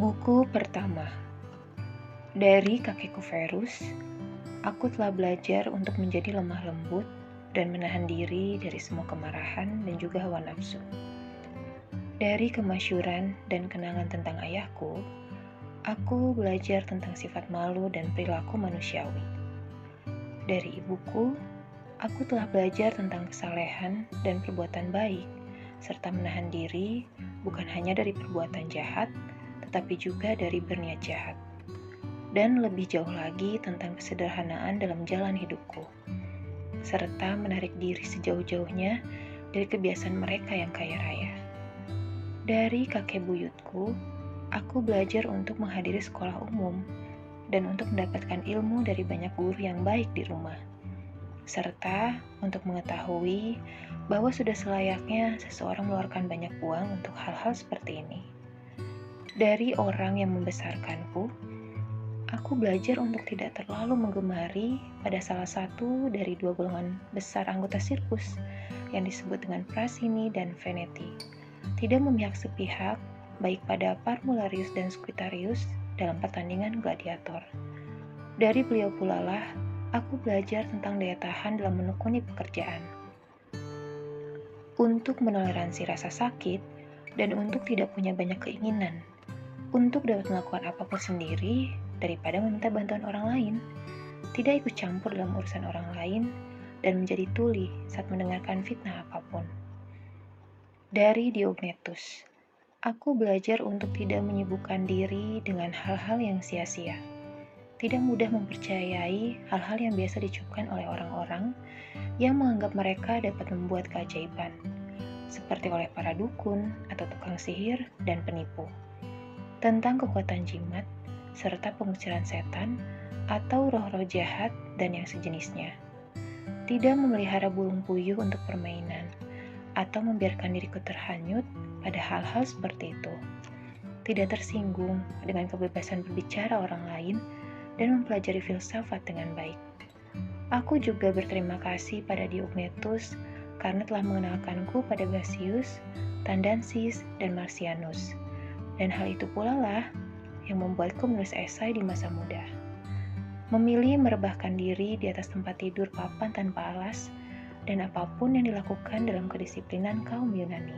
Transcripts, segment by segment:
Buku pertama dari kakekku Verus. Aku telah belajar untuk menjadi lemah lembut dan menahan diri dari semua kemarahan dan juga hawa nafsu. Dari kemasyuran dan kenangan tentang ayahku, aku belajar tentang sifat malu dan perilaku manusiawi. Dari ibuku, aku telah belajar tentang kesalehan dan perbuatan baik, serta menahan diri bukan hanya dari perbuatan jahat, tetapi juga dari berniat jahat. Dan lebih jauh lagi tentang kesederhanaan dalam jalan hidupku, serta menarik diri sejauh-jauhnya dari kebiasaan mereka yang kaya raya. Dari kakek buyutku, aku belajar untuk menghadiri sekolah umum dan untuk mendapatkan ilmu dari banyak guru yang baik di rumah, serta untuk mengetahui bahwa sudah selayaknya seseorang mengeluarkan banyak uang untuk hal-hal seperti ini. Dari orang yang membesarkanku, aku belajar untuk tidak terlalu menggemari pada salah satu dari dua golongan besar anggota sirkus yang disebut dengan Prasini dan Veneti. Tidak memihak sepihak, baik pada Parmularius dan Squitarius dalam pertandingan gladiator. Dari beliau pula lah, aku belajar tentang daya tahan dalam menekuni pekerjaan. Untuk menoleransi rasa sakit dan untuk tidak punya banyak keinginan. Untuk dapat melakukan apapun sendiri daripada meminta bantuan orang lain, tidak ikut campur dalam urusan orang lain, dan menjadi tuli saat mendengarkan fitnah apapun. Dari Diognetus, aku belajar untuk tidak menyibukkan diri dengan hal-hal yang sia-sia. Tidak mudah mempercayai hal-hal yang biasa diucapkan oleh orang-orang yang menganggap mereka dapat membuat keajaiban, seperti oleh para dukun atau tukang sihir dan penipu. Tentang kekuatan jimat, serta pengusiran setan, atau roh-roh jahat dan yang sejenisnya. Tidak memelihara burung puyuh untuk permainan, atau membiarkan diriku terhanyut pada hal-hal seperti itu. Tidak tersinggung dengan kebebasan berbicara orang lain, dan mempelajari filsafat dengan baik. Aku juga berterima kasih pada Diognetus karena telah mengenalkanku pada Basius, Tandansis, dan Marcianus. Dan hal itu pula lah yang membuatku menulis esai di masa muda. Memilih merebahkan diri di atas tempat tidur papan tanpa alas dan apapun yang dilakukan dalam kedisiplinan kaum Yunani.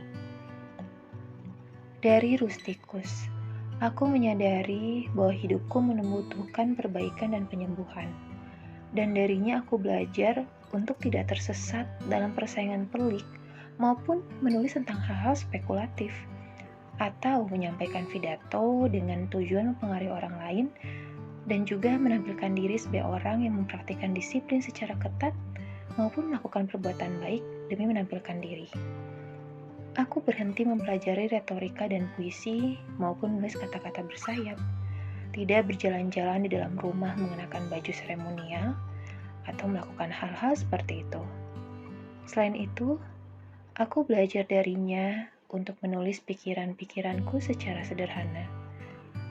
Dari Rusticus, aku menyadari bahwa hidupku membutuhkan perbaikan dan penyembuhan. Dan darinya aku belajar untuk tidak tersesat dalam persaingan pelik maupun menulis tentang hal-hal spekulatif, atau menyampaikan pidato dengan tujuan mempengaruhi orang lain, dan juga menampilkan diri sebagai orang yang mempraktikkan disiplin secara ketat maupun melakukan perbuatan baik demi menampilkan diri. Aku berhenti mempelajari retorika dan puisi maupun menulis kata-kata bersayap, tidak berjalan-jalan di dalam rumah mengenakan baju seremonial, atau melakukan hal-hal seperti itu. Selain itu, aku belajar darinya untuk menulis pikiran-pikiranku secara sederhana,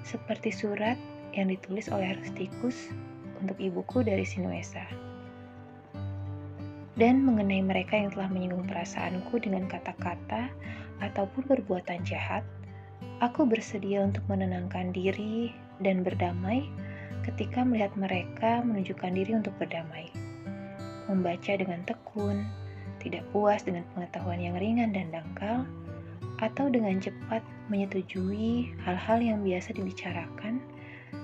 seperti surat yang ditulis oleh Rusticus untuk ibuku dari Sinuessa. Dan mengenai mereka yang telah menyinggung perasaanku dengan kata-kata ataupun perbuatan jahat, aku bersedia untuk menenangkan diri dan berdamai ketika melihat mereka menunjukkan diri untuk berdamai. Membaca dengan tekun, tidak puas dengan pengetahuan yang ringan dan dangkal, atau dengan cepat menyetujui hal-hal yang biasa dibicarakan,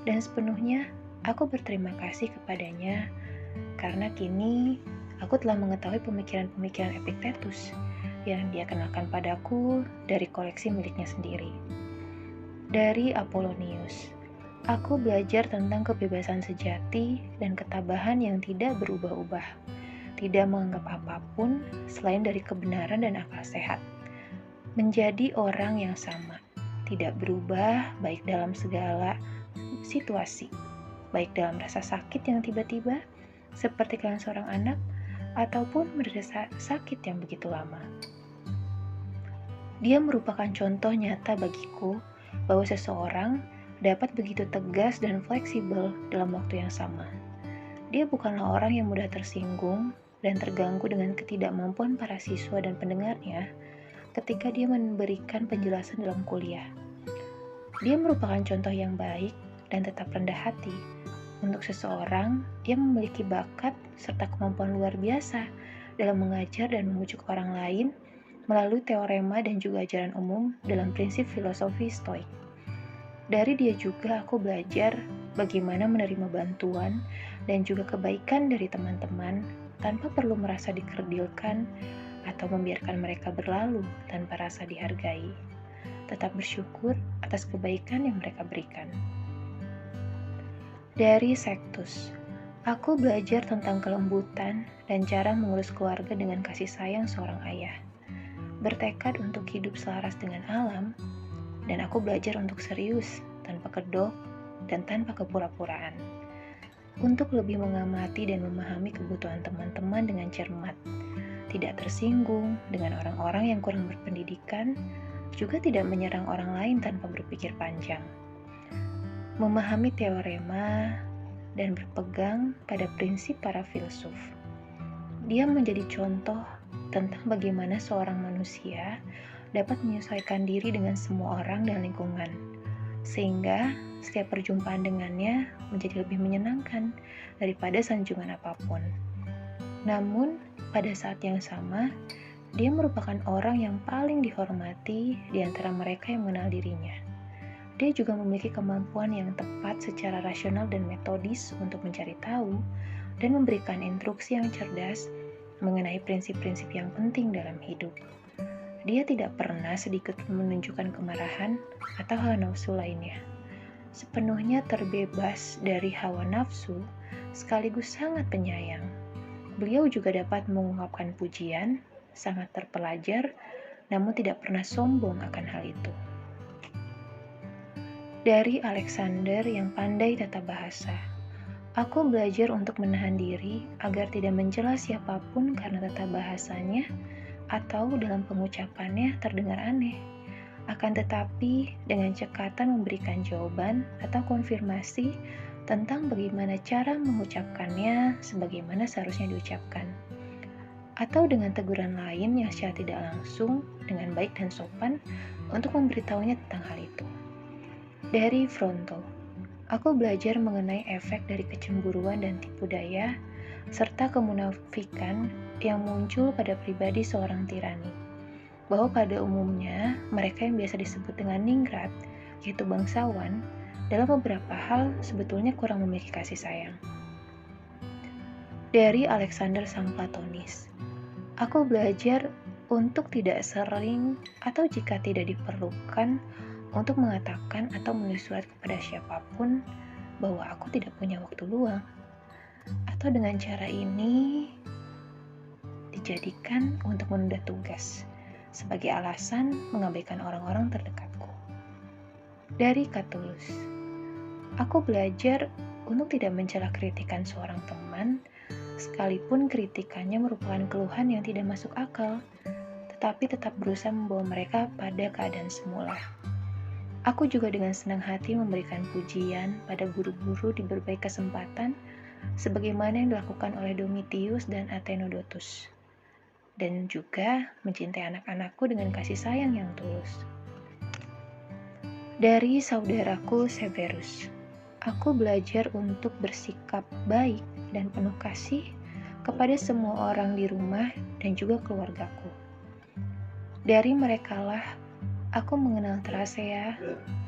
dan sepenuhnya aku berterima kasih kepadanya karena kini aku telah mengetahui pemikiran-pemikiran Epictetus yang dia kenalkan padaku dari koleksi miliknya sendiri. Dari Apollonius, aku belajar tentang kebebasan sejati dan ketabahan yang tidak berubah-ubah, tidak menganggap apapun selain dari kebenaran dan akal sehat. Menjadi orang yang sama, tidak berubah baik dalam segala situasi, baik dalam rasa sakit yang tiba-tiba, seperti kalian seorang anak, ataupun merasa sakit yang begitu lama. Dia merupakan contoh nyata bagiku bahwa seseorang dapat begitu tegas dan fleksibel dalam waktu yang sama. Dia bukanlah orang yang mudah tersinggung dan terganggu dengan ketidakmampuan para siswa dan pendengarnya ketika dia memberikan penjelasan dalam kuliah. Dia merupakan contoh yang baik dan tetap rendah hati untuk seseorang yang memiliki bakat serta kemampuan luar biasa dalam mengajar dan membujuk orang lain melalui teorema dan juga ajaran umum dalam prinsip filosofi Stoik. Dari dia juga aku belajar bagaimana menerima bantuan dan juga kebaikan dari teman-teman tanpa perlu merasa dikerdilkan atau membiarkan mereka berlalu tanpa rasa dihargai. Tetap bersyukur atas kebaikan yang mereka berikan. Dari Sektus, aku belajar tentang kelembutan dan cara mengurus keluarga dengan kasih sayang seorang ayah. Bertekad untuk hidup selaras dengan alam, dan aku belajar untuk serius, tanpa kedok, dan tanpa kepura-puraan. Untuk lebih mengamati dan memahami kebutuhan teman-teman dengan cermat, tidak tersinggung dengan orang-orang yang kurang berpendidikan, juga tidak menyerang orang lain tanpa berpikir panjang. Memahami teorema dan berpegang pada prinsip para filsuf. Dia menjadi contoh tentang bagaimana seorang manusia dapat menyesuaikan diri dengan semua orang dan lingkungan, sehingga setiap perjumpaan dengannya menjadi lebih menyenangkan daripada sanjungan apapun. Namun, pada saat yang sama, dia merupakan orang yang paling dihormati di antara mereka yang mengenal dirinya. Dia juga memiliki kemampuan yang tepat secara rasional dan metodis untuk mencari tahu dan memberikan instruksi yang cerdas mengenai prinsip-prinsip yang penting dalam hidup. Dia tidak pernah sedikit menunjukkan kemarahan atau hawa nafsu lainnya. Sepenuhnya terbebas dari hawa nafsu, sekaligus sangat penyayang. Beliau juga dapat mengungkapkan pujian, sangat terpelajar, namun tidak pernah sombong akan hal itu. Dari Alexander yang pandai tata bahasa, aku belajar untuk menahan diri agar tidak mencela siapapun karena tata bahasanya atau dalam pengucapannya terdengar aneh. Akan tetapi, dengan cekatan memberikan jawaban atau konfirmasi tentang bagaimana cara mengucapkannya sebagaimana seharusnya diucapkan. Atau dengan teguran lain yang secara tidak langsung, dengan baik dan sopan, untuk memberitahunya tentang hal itu. Dari Fronto, aku belajar mengenai efek dari kecemburuan dan tipu daya, serta kemunafikan yang muncul pada pribadi seorang tirani. Bahwa pada umumnya, mereka yang biasa disebut dengan ningrat, yaitu bangsawan, dalam beberapa hal sebetulnya kurang memiliki kasih sayang. Dari Alexander Sang Platonis, aku belajar untuk tidak sering atau jika tidak diperlukan untuk mengatakan atau menulis surat kepada siapapun bahwa aku tidak punya waktu luang. Atau dengan cara ini dijadikan untuk menunda tugas sebagai alasan mengabaikan orang-orang terdekatku. Dari Catullus, aku belajar untuk tidak mencela kritikan seorang teman, sekalipun kritikannya merupakan keluhan yang tidak masuk akal, tetapi tetap berusaha membawa mereka pada keadaan semula. Aku juga dengan senang hati memberikan pujian pada guru-guru di berbagai kesempatan, sebagaimana yang dilakukan oleh Domitius dan Athenodotus, dan juga mencintai anak-anakku dengan kasih sayang yang tulus. Dari saudaraku Severus, aku belajar untuk bersikap baik dan penuh kasih kepada semua orang di rumah dan juga keluargaku. Dari merekalah aku mengenal Thrasea,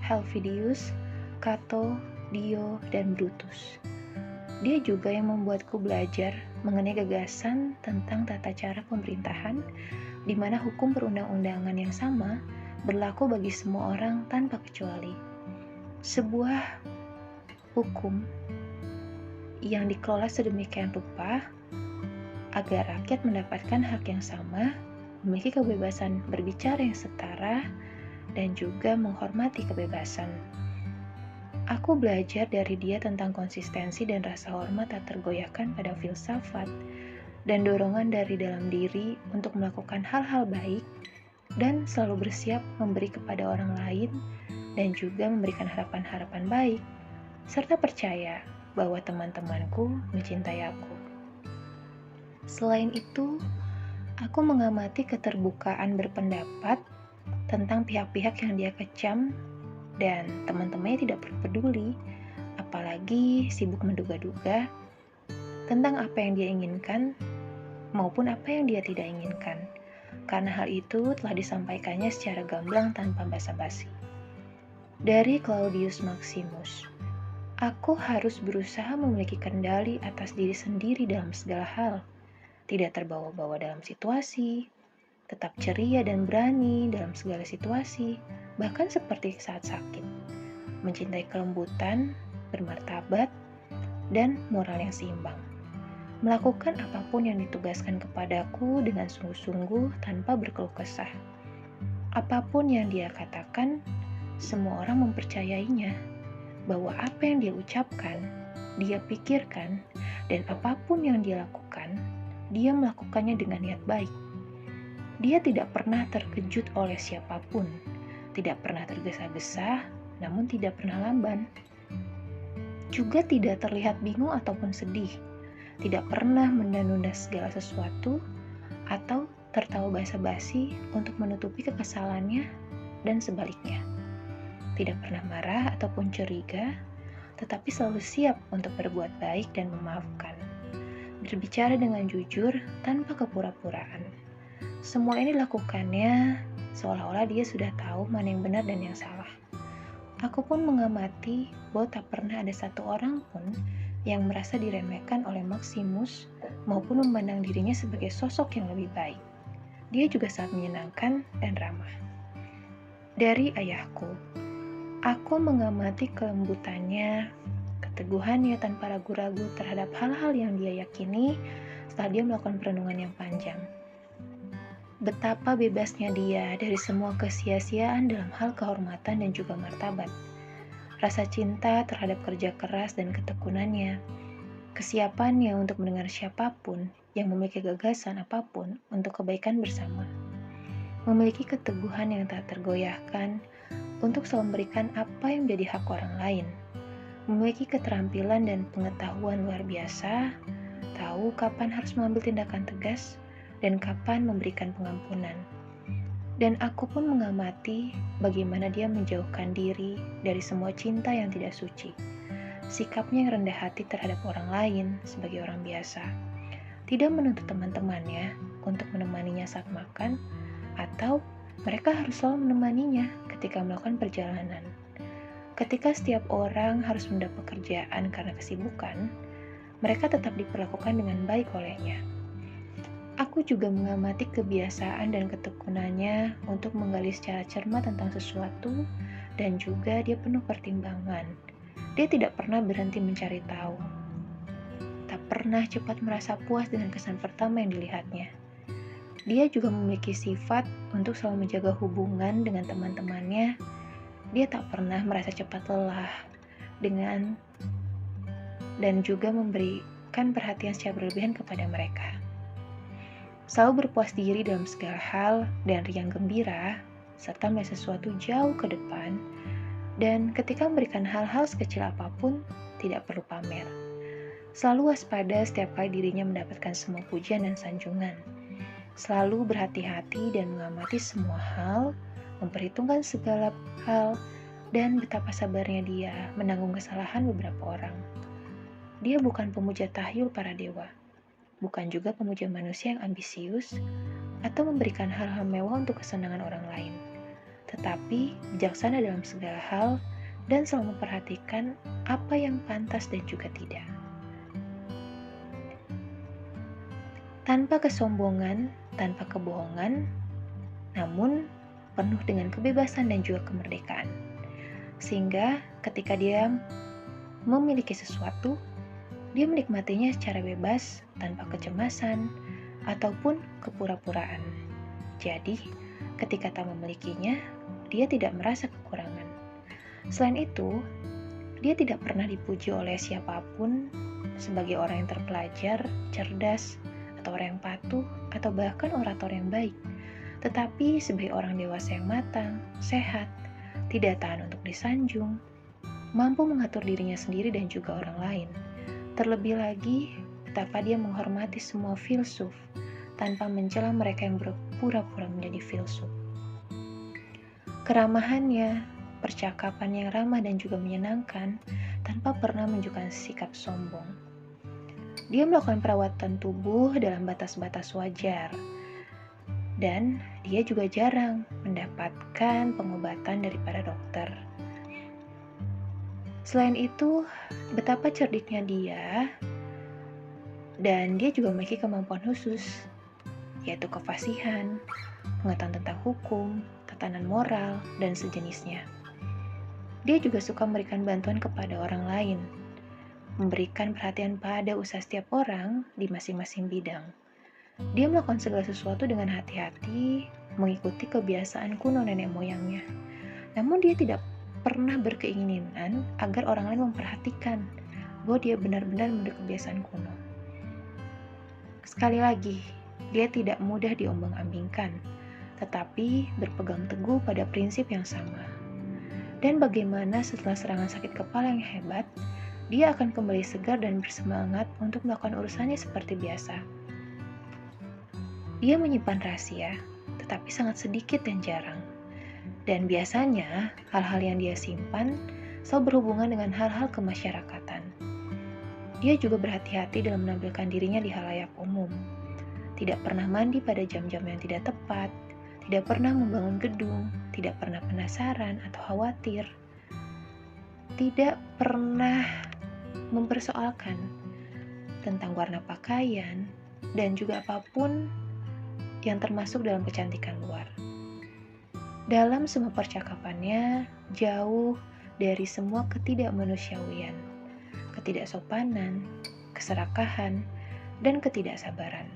Helvidius, Cato, Dio, dan Brutus. Dia juga yang membuatku belajar mengenai gagasan tentang tata cara pemerintahan, di mana hukum perundang-undangan yang sama berlaku bagi semua orang tanpa kecuali. Sebuah hukum yang dikelola sedemikian rupa agar rakyat mendapatkan hak yang sama, memiliki kebebasan berbicara yang setara, dan juga menghormati kebebasan. Aku belajar dari dia tentang konsistensi dan rasa hormat tak tergoyahkan pada filsafat dan dorongan dari dalam diri untuk melakukan hal-hal baik dan selalu bersiap memberi kepada orang lain dan juga memberikan harapan-harapan baik, serta percaya bahwa teman-temanku mencintai aku. Selain itu, aku mengamati keterbukaan berpendapat tentang pihak-pihak yang dia kecam dan teman-temannya tidak perlu peduli, apalagi sibuk menduga-duga tentang apa yang dia inginkan maupun apa yang dia tidak inginkan, karena hal itu telah disampaikannya secara gamblang tanpa basa-basi. Dari Claudius Maximus, aku harus berusaha memiliki kendali atas diri sendiri dalam segala hal, tidak terbawa-bawa dalam situasi, tetap ceria dan berani dalam segala situasi, bahkan seperti saat sakit, mencintai kelembutan, bermartabat, dan moral yang seimbang. Melakukan apapun yang ditugaskan kepadaku dengan sungguh-sungguh tanpa berkeluh kesah. Apapun yang dia katakan, semua orang mempercayainya, bahwa apa yang dia ucapkan, dia pikirkan, dan apapun yang dia lakukan, dia melakukannya dengan niat baik. Dia tidak pernah terkejut oleh siapapun, tidak pernah tergesa-gesa, namun tidak pernah lamban. Juga tidak terlihat bingung ataupun sedih, tidak pernah menunda-nunda segala sesuatu, atau tertawa basa-basi untuk menutupi kekesalannya, dan sebaliknya. Tidak pernah marah ataupun curiga, tetapi selalu siap untuk berbuat baik dan memaafkan. Berbicara dengan jujur tanpa kepura-puraan. Semua ini dilakukannya seolah-olah dia sudah tahu mana yang benar dan yang salah. Aku pun mengamati bahwa tak pernah ada satu orang pun yang merasa diremehkan oleh Maximus maupun memandang dirinya sebagai sosok yang lebih baik. Dia juga sangat menyenangkan dan ramah. Dari ayahku, aku mengamati kelembutannya, keteguhannya tanpa ragu-ragu terhadap hal-hal yang dia yakini setelah dia melakukan perenungan yang panjang. Betapa bebasnya dia dari semua kesia-siaan dalam hal kehormatan dan juga martabat. Rasa cinta terhadap kerja keras dan ketekunannya, kesiapannya untuk mendengar siapapun yang memiliki gagasan apapun untuk kebaikan bersama. Memiliki keteguhan yang tak tergoyahkan untuk selalu memberikan apa yang menjadi hak orang lain. Memiliki keterampilan dan pengetahuan luar biasa, tahu kapan harus mengambil tindakan tegas dan kapan memberikan pengampunan. Dan aku pun mengamati bagaimana dia menjauhkan diri dari semua cinta yang tidak suci. Sikapnya yang rendah hati terhadap orang lain sebagai orang biasa. Tidak menuntut teman-temannya untuk menemaninya saat makan, atau mereka harus selalu menemaninya ketika melakukan perjalanan. Ketika setiap orang harus mendapat pekerjaan karena kesibukan, mereka tetap diperlakukan dengan baik olehnya. Aku juga mengamati kebiasaan dan ketekunannya untuk menggali secara cermat tentang sesuatu, dan juga dia penuh pertimbangan. Dia tidak pernah berhenti mencari tahu. Tak pernah cepat merasa puas dengan kesan pertama yang dilihatnya. Dia juga memiliki sifat untuk selalu menjaga hubungan dengan teman-temannya. Dia tak pernah merasa cepat lelah dan juga memberikan perhatian secara berlebihan kepada mereka. Selalu berpuas diri dalam segala hal dan riang gembira, serta melihat sesuatu jauh ke depan, dan ketika memberikan hal-hal sekecil apapun, tidak perlu pamer. Selalu waspada setiap kali dirinya mendapatkan semua pujian dan sanjungan. Selalu berhati-hati dan mengamati semua hal, memperhitungkan segala hal, dan betapa sabarnya dia menanggung kesalahan beberapa orang. Dia bukan pemuja tahyul para dewa, bukan juga pemuja manusia yang ambisius atau memberikan hal-hal mewah untuk kesenangan orang lain, tetapi bijaksana dalam segala hal dan selalu memperhatikan apa yang pantas dan juga tidak. Tanpa kesombongan, tanpa kebohongan, namun penuh dengan kebebasan dan juga kemerdekaan. Sehingga ketika dia memiliki sesuatu, dia menikmatinya secara bebas, tanpa kecemasan, ataupun kepura-puraan. Jadi, ketika tak memilikinya, dia tidak merasa kekurangan. Selain itu, dia tidak pernah dipuji oleh siapapun sebagai orang yang terpelajar, cerdas, atau orang yang patuh, atau bahkan orator yang baik. Tetapi sebagai orang dewasa yang matang, sehat, tidak tahan untuk disanjung, mampu mengatur dirinya sendiri dan juga orang lain. Terlebih lagi, betapa dia menghormati semua filsuf tanpa mencela mereka yang berpura-pura menjadi filsuf. Keramahannya, percakapan yang ramah dan juga menyenangkan tanpa pernah menunjukkan sikap sombong. Dia melakukan perawatan tubuh dalam batas-batas wajar, dan dia juga jarang mendapatkan pengobatan dari para dokter. Selain itu, betapa cerdiknya dia, dan dia juga memiliki kemampuan khusus, yaitu kefasihan, pengetahuan tentang hukum, tatanan moral, dan sejenisnya. Dia juga suka memberikan bantuan kepada orang lain, memberikan perhatian pada usaha setiap orang di masing-masing bidang. Dia melakukan segala sesuatu dengan hati-hati, mengikuti kebiasaan kuno nenek moyangnya. Namun dia tidak pernah berkeinginan agar orang lain memperhatikan bahwa dia benar-benar memiliki kebiasaan kuno. Sekali lagi, dia tidak mudah diombang-ambingkan, tetapi berpegang teguh pada prinsip yang sama. Dan bagaimana setelah serangan sakit kepala yang hebat, dia akan kembali segar dan bersemangat untuk melakukan urusannya seperti biasa. Dia menyimpan rahasia, tetapi sangat sedikit dan jarang. Dan biasanya, hal-hal yang dia simpan selalu berhubungan dengan hal-hal kemasyarakatan. Dia juga berhati-hati dalam menampilkan dirinya di halayak umum. Tidak pernah mandi pada jam-jam yang tidak tepat, tidak pernah membangun gedung, tidak pernah penasaran atau khawatir, tidak pernah mempersoalkan tentang warna pakaian, dan juga apapun yang termasuk dalam kecantikan luar. Dalam semua percakapannya, jauh dari semua ketidakmanusiawian, ketidaksopanan, keserakahan, dan ketidaksabaran.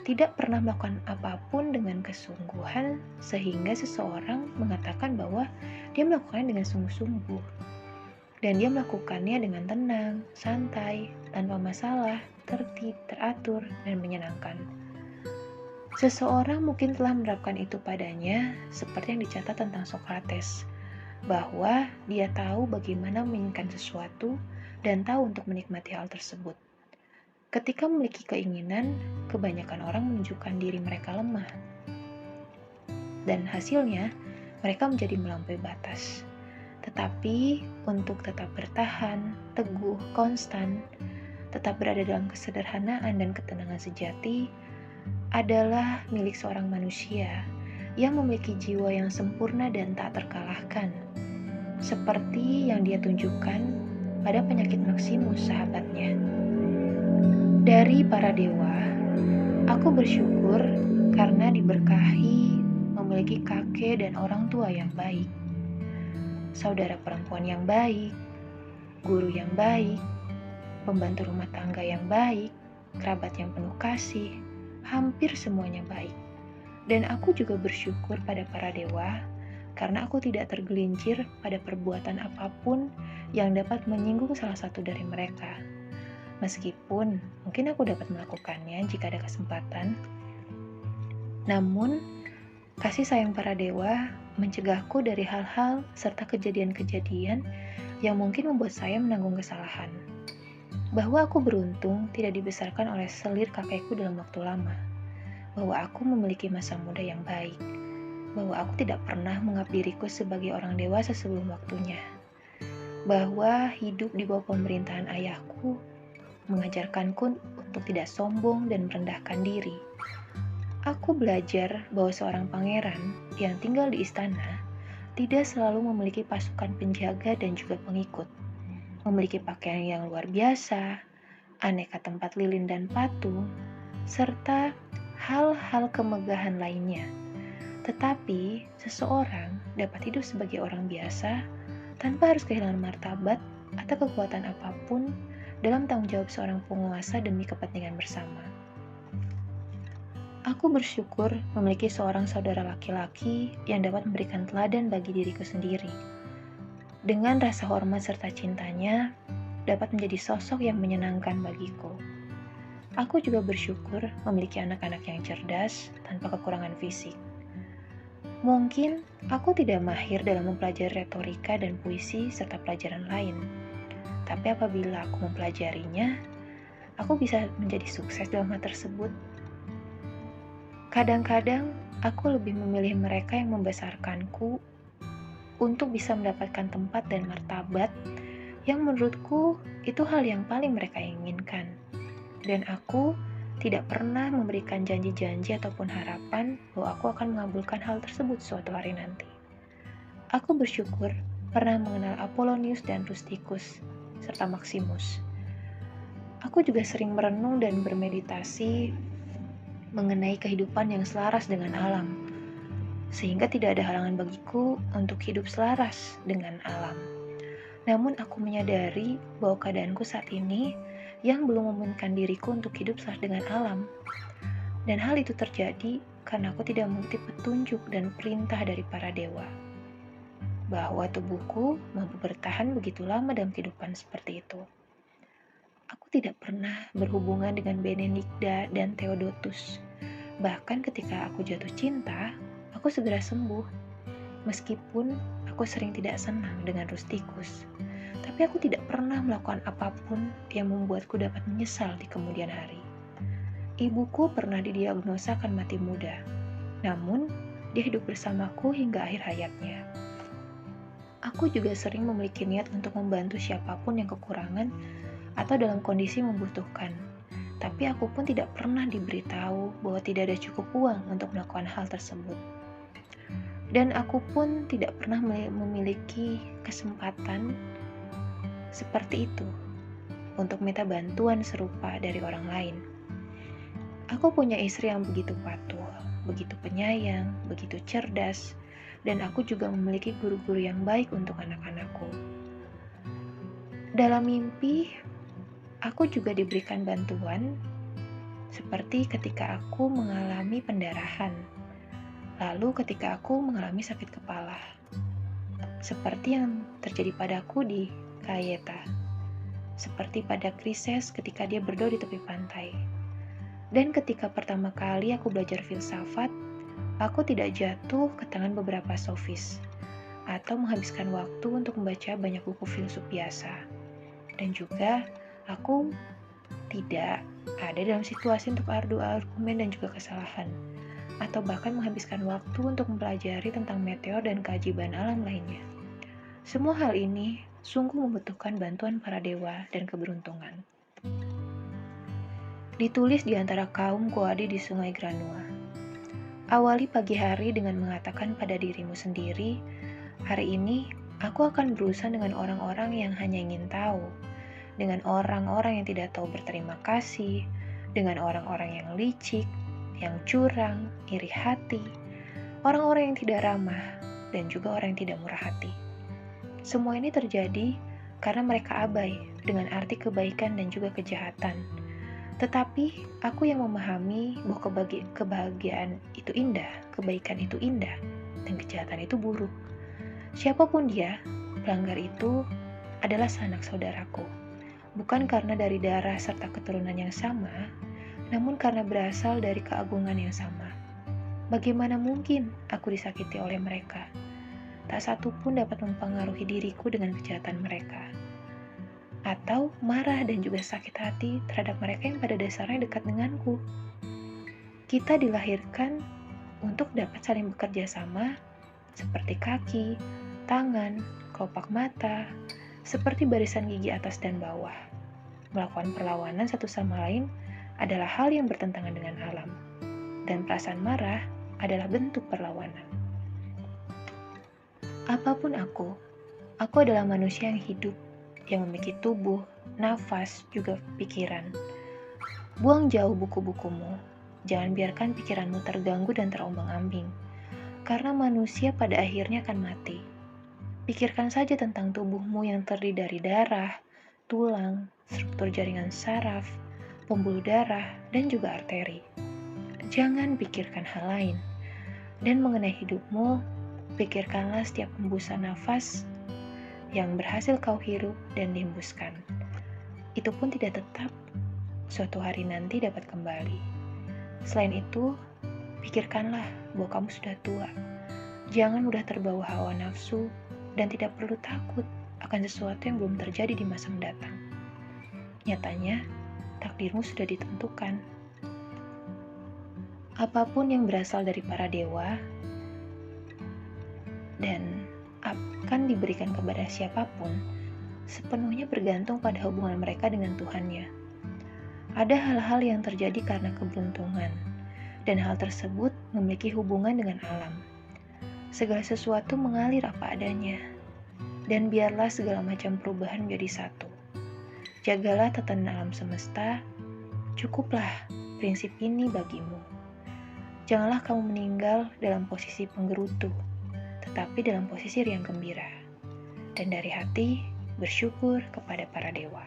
Tidak pernah melakukan apapun dengan kesungguhan sehingga seseorang mengatakan bahwa dia melakukannya dengan sungguh-sungguh. Dan dia melakukannya dengan tenang, santai, tanpa masalah, tertib, teratur, dan menyenangkan. Seseorang mungkin telah menerapkan itu padanya seperti yang dicatat tentang Socrates, bahwa dia tahu bagaimana menginginkan sesuatu dan tahu untuk menikmati hal tersebut. Ketika memiliki keinginan, kebanyakan orang menunjukkan diri mereka lemah. Dan hasilnya, mereka menjadi melampaui batas. Tetapi, untuk tetap bertahan, teguh, konstan, tetap berada dalam kesederhanaan dan ketenangan sejati, adalah milik seorang manusia yang memiliki jiwa yang sempurna dan tak terkalahkan. Seperti yang dia tunjukkan pada penyakit Maximus, sahabatnya. Dari para dewa, aku bersyukur karena diberkahi memiliki kakek dan orang tua yang baik, saudara perempuan yang baik, guru yang baik, pembantu rumah tangga yang baik, kerabat yang penuh kasih, hampir semuanya baik. Dan aku juga bersyukur pada para dewa karena aku tidak tergelincir pada perbuatan apapun yang dapat menyinggung salah satu dari mereka. Meskipun mungkin aku dapat melakukannya jika ada kesempatan. Namun, kasih sayang para dewa mencegahku dari hal-hal serta kejadian-kejadian yang mungkin membuat saya menanggung kesalahan. Bahwa aku beruntung tidak dibesarkan oleh selir kakekku dalam waktu lama. Bahwa aku memiliki masa muda yang baik. Bahwa aku tidak pernah menganggap diriku sebagai orang dewasa sebelum waktunya. Bahwa hidup di bawah pemerintahan ayahku mengajarkanku untuk tidak sombong dan merendahkan diri. Aku belajar bahwa seorang pangeran yang tinggal di istana tidak selalu memiliki pasukan penjaga dan juga pengikut, memiliki pakaian yang luar biasa, aneka tempat lilin dan patung, serta hal-hal kemegahan lainnya. Tetapi, seseorang dapat hidup sebagai orang biasa tanpa harus kehilangan martabat atau kekuatan apapun dalam tanggung jawab seorang penguasa demi kepentingan bersama. Aku bersyukur memiliki seorang saudara laki-laki yang dapat memberikan teladan bagi diriku sendiri. Dengan rasa hormat serta cintanya, dapat menjadi sosok yang menyenangkan bagiku. Aku juga bersyukur memiliki anak-anak yang cerdas tanpa kekurangan fisik. Mungkin aku tidak mahir dalam mempelajari retorika dan puisi serta pelajaran lain. Tapi apabila aku mempelajarinya, aku bisa menjadi sukses dalam hal tersebut. Kadang-kadang aku lebih memilih mereka yang membesarkanku untuk bisa mendapatkan tempat dan martabat yang menurutku itu hal yang paling mereka inginkan. Dan aku tidak pernah memberikan janji-janji ataupun harapan bahwa aku akan mengabulkan hal tersebut suatu hari nanti. Aku bersyukur pernah mengenal Apollonius dan Rusticus, serta Maximus. Aku juga sering merenung dan bermeditasi mengenai kehidupan yang selaras dengan alam, sehingga tidak ada halangan bagiku untuk hidup selaras dengan alam. Namun aku menyadari bahwa keadaanku saat ini yang belum memungkinkan diriku untuk hidup selaras dengan alam. Dan hal itu terjadi karena aku tidak mengikuti petunjuk dan perintah dari para dewa. Bahwa tubuhku mampu bertahan begitu lama dalam kehidupan seperti itu. Aku tidak pernah berhubungan dengan Benedikta dan Theodotus. Bahkan ketika aku jatuh cinta, aku segera sembuh. Meskipun aku sering tidak senang dengan Rusticus, tapi aku tidak pernah melakukan apapun yang membuatku dapat menyesal di kemudian hari. Ibuku pernah didiagnosa akan mati muda, namun dia hidup bersamaku hingga akhir hayatnya. Aku juga sering memiliki niat untuk membantu siapapun yang kekurangan atau dalam kondisi membutuhkan. Tapi aku pun tidak pernah diberitahu bahwa tidak ada cukup uang untuk melakukan hal tersebut. Dan aku pun tidak pernah memiliki kesempatan seperti itu untuk minta bantuan serupa dari orang lain. Aku punya istri yang begitu patuh, begitu penyayang, begitu cerdas, dan aku juga memiliki guru-guru yang baik untuk anak-anakku. Dalam mimpi, aku juga diberikan bantuan seperti ketika aku mengalami pendarahan, lalu ketika aku mengalami sakit kepala, seperti yang terjadi padaku di Kayeta, seperti pada Krises ketika dia berdoa di tepi pantai. Dan ketika pertama kali aku belajar filsafat, aku tidak jatuh ke tangan beberapa sofis, atau menghabiskan waktu untuk membaca banyak buku filsuf biasa. Dan juga aku tidak ada dalam situasi untuk adu argumen dan juga kesalahan, atau bahkan menghabiskan waktu untuk mempelajari tentang meteor dan keajaiban alam lainnya. Semua hal ini sungguh membutuhkan bantuan para dewa dan keberuntungan. Ditulis di antara kaum Koadi di Sungai Granua. Awali pagi hari dengan mengatakan pada dirimu sendiri, hari ini aku akan berurusan dengan orang-orang yang hanya ingin tahu, dengan orang-orang yang tidak tahu berterima kasih, dengan orang-orang yang licik, yang curang, iri hati, orang-orang yang tidak ramah, dan juga orang yang tidak murah hati. Semua ini terjadi karena mereka abai dengan arti kebaikan dan juga kejahatan. Tetapi aku yang memahami bahwa kebahagiaan itu indah, kebaikan itu indah, dan kejahatan itu buruk. Siapapun dia, pelanggar itu adalah sanak saudaraku. Bukan karena dari darah serta keturunan yang sama, namun karena berasal dari keagungan yang sama. Bagaimana mungkin aku disakiti oleh mereka? Tak satu pun dapat mempengaruhi diriku dengan kejahatan mereka. Atau marah dan juga sakit hati terhadap mereka yang pada dasarnya dekat denganku. Kita dilahirkan untuk dapat saling bekerja sama, seperti kaki, tangan, kelopak mata, seperti barisan gigi atas dan bawah. Melakukan perlawanan satu sama lain adalah hal yang bertentangan dengan alam, dan perasaan marah adalah bentuk perlawanan. Apapun aku adalah manusia yang hidup, yang memiliki tubuh, nafas, juga pikiran. Buang jauh buku-bukumu, jangan biarkan pikiranmu terganggu dan terombang-ambing, karena manusia pada akhirnya akan mati. Pikirkan saja tentang tubuhmu yang terdiri dari darah, tulang, struktur jaringan saraf, pembuluh darah, dan juga arteri. Jangan pikirkan hal lain. Dan mengenai hidupmu, pikirkanlah setiap hembusan nafas yang berhasil kau hirup dan dihembuskan. Itu pun tidak tetap, suatu hari nanti dapat kembali. Selain itu, pikirkanlah bahwa kamu sudah tua. Jangan mudah terbawa hawa nafsu dan tidak perlu takut akan sesuatu yang belum terjadi di masa mendatang. Nyatanya, takdirmu sudah ditentukan. Apapun yang berasal dari para dewa dan akan diberikan kepada siapapun sepenuhnya bergantung pada hubungan mereka dengan Tuhannya. Ada hal-hal yang terjadi karena keberuntungan, dan hal tersebut memiliki hubungan dengan alam. Segala sesuatu mengalir apa adanya, dan biarlah segala macam perubahan menjadi satu. Jagalah tatanan alam semesta, cukuplah prinsip ini bagimu. Janganlah kamu meninggal dalam posisi penggerutu, tetapi dalam posisi riang gembira. Dan dari hati bersyukur kepada para dewa.